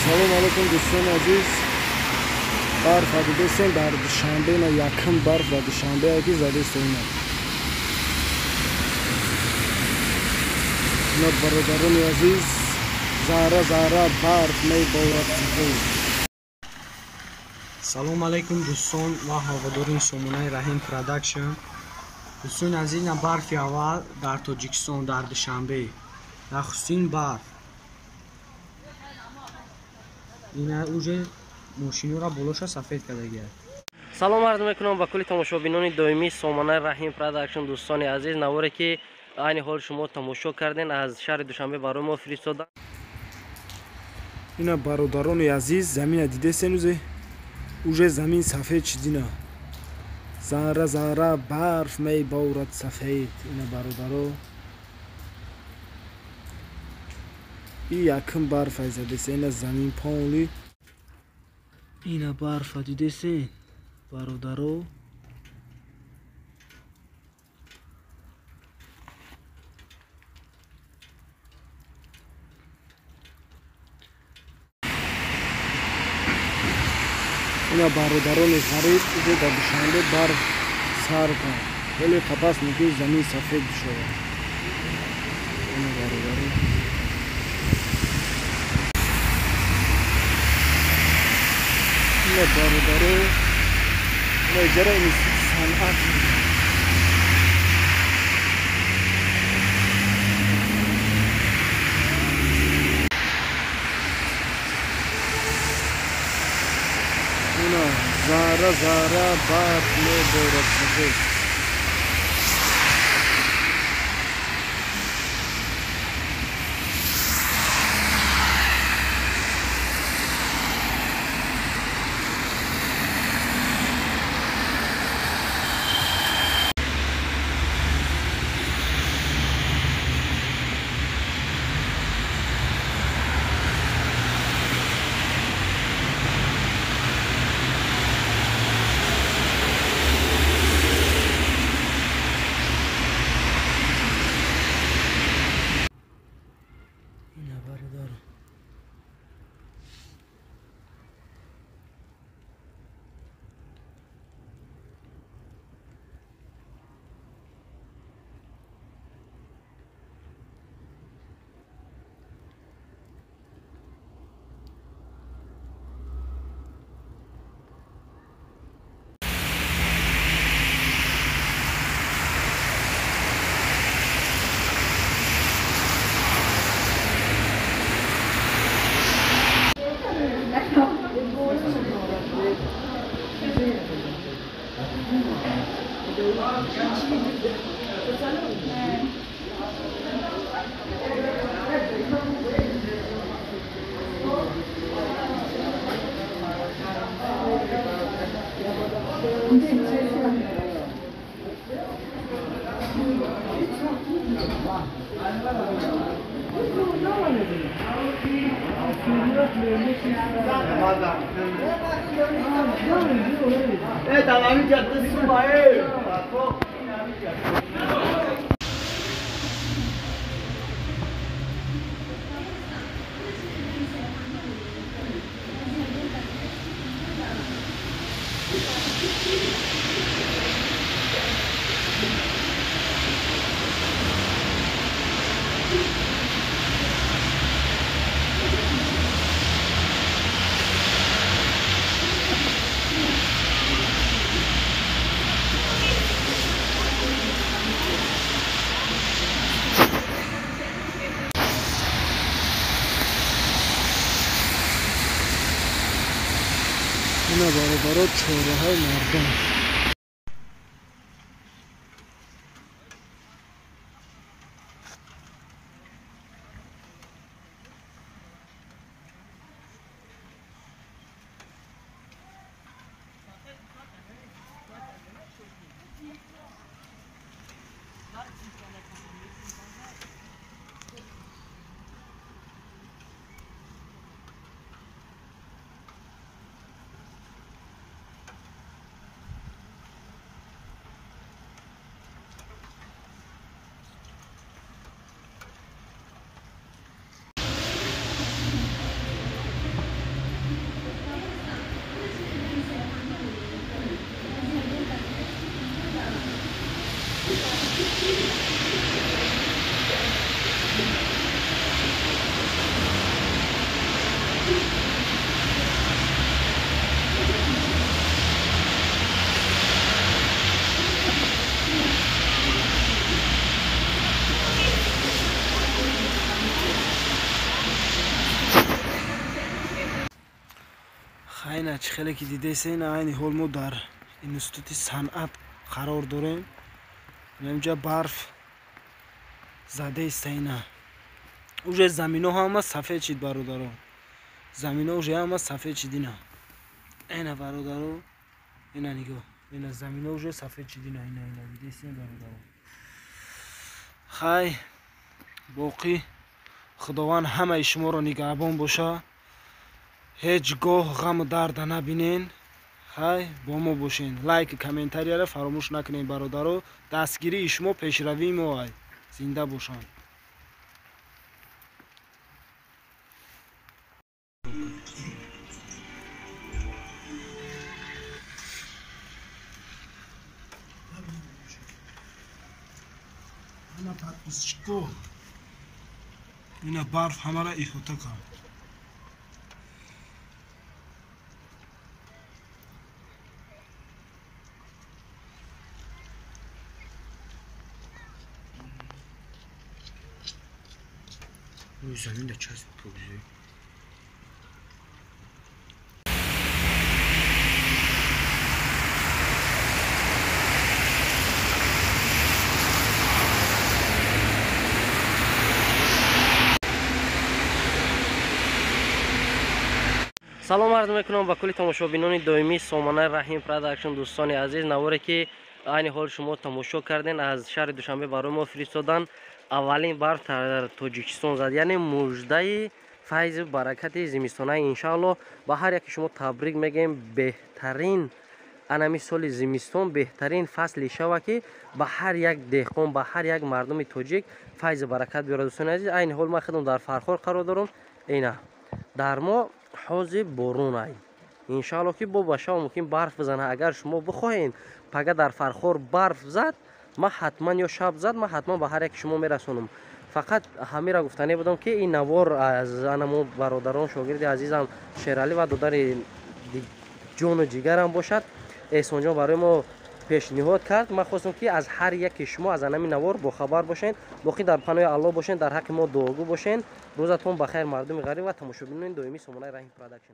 سلام علیکم دوستان عزیز. برف دیدین در دوشنبه نه یکم برف و دوشنبه کی زده است اینا. اینا برادران عزیز زارا زارا برف می بارد سفید. سلام علیکم دوستان و هواداران سامانه رحیم پروداکشن. دوستان عزیز نه برف اول در تاجیکستان در دوشنبه نخستین برف. اینا اوج ماشینو را بلوشا سفید کرده گیاد. سلام عرض میکنم به کل تماشابینان دائمی سامانه رحیم پروداکشن. دوستان عزیز نواره که عین حال شما تماشا کردین از شهر دوشنبه برای ما فرستادن. اینا برادران عزیز زمین دیده سنوزه اوج زمین سفید چیزینا ذره ذره برف می بارد سفید. اینا برادران یکم برف زده است. اینا زمین پاولی اینا برف دیده است برادران. اینا برادران غریب که در دوشنبه برف سر کن ولی تپس میگه زمین سفید شده. اینا برادران اینا برادران نجاره این صنعت اینا ذره ذره برف میبارد سفید. تمامی جاده سومایه اینا برادران چهره های مردم. اینا خیلی که دیده سین این حال ما در اینستیتوت صنعت قرار داریم. اینجا برف زده است. اینا اوج زمین ها هم سفید شد برادران. زمین ها اوج هم سفید شد. اینا برادران اینا نگاه. اینا زمین ها اوج سفید شد. اینا دیده سین برادران. خای باقی خداوند همه شما را نگهبان باشه. هیچگاه غم و درد نبینین. خای با ما باشین. لایک کامنتاری را فراموش نکنین برادران. دستگیری شما پیشروی ما زنده باشن. اینا подписчиков. اینا برف همه را احاطه کرد. روی زمین ده چسب توزیع. سلام عرض میکنم به کل تماشابینان دائمی سامانه رحیم پروداکشن. دوستان عزیز، نواری که عین حال شما تماشا کردین از شهر دوشنبه برای ما فرستادن اولین برف در تاجیکستان زد. یعنی مژده فیض برکت زمستانه. انشاءالله به هر یک شما تبریک میگیم. بهترین انمی سال زمستان بهترین فصل شوه که به هر یک دهقان به هر یک مردم تاجیک فیض برکت بیاره. دوستان عزیز، عین حال ما خودم در فرخار قرار دارم. اینا در ما حوض بارون ای انشاءالله که با باشه ممکن برف بزنه. اگر شما بخواین پگه در فرخور برف زد، ما حتما یا شب زد، ما حتما به هر یک شما میرسونم. فقط همین را گفتنی بودم که این نوار از انمو برادران شاگرد عزیزم شیرالی و دادر جون و جیگرم باشد. احسان جان برای ما پیشنهاد کرد. من خواستم که از هر یک شما از همین نوار با خبر باشین. باقی در پناه الله باشین، در حق ما دعاگو باشین. روزتون بخیر مردم غریب و تماشابینان دائمی سامانه رحیم پروداکشن.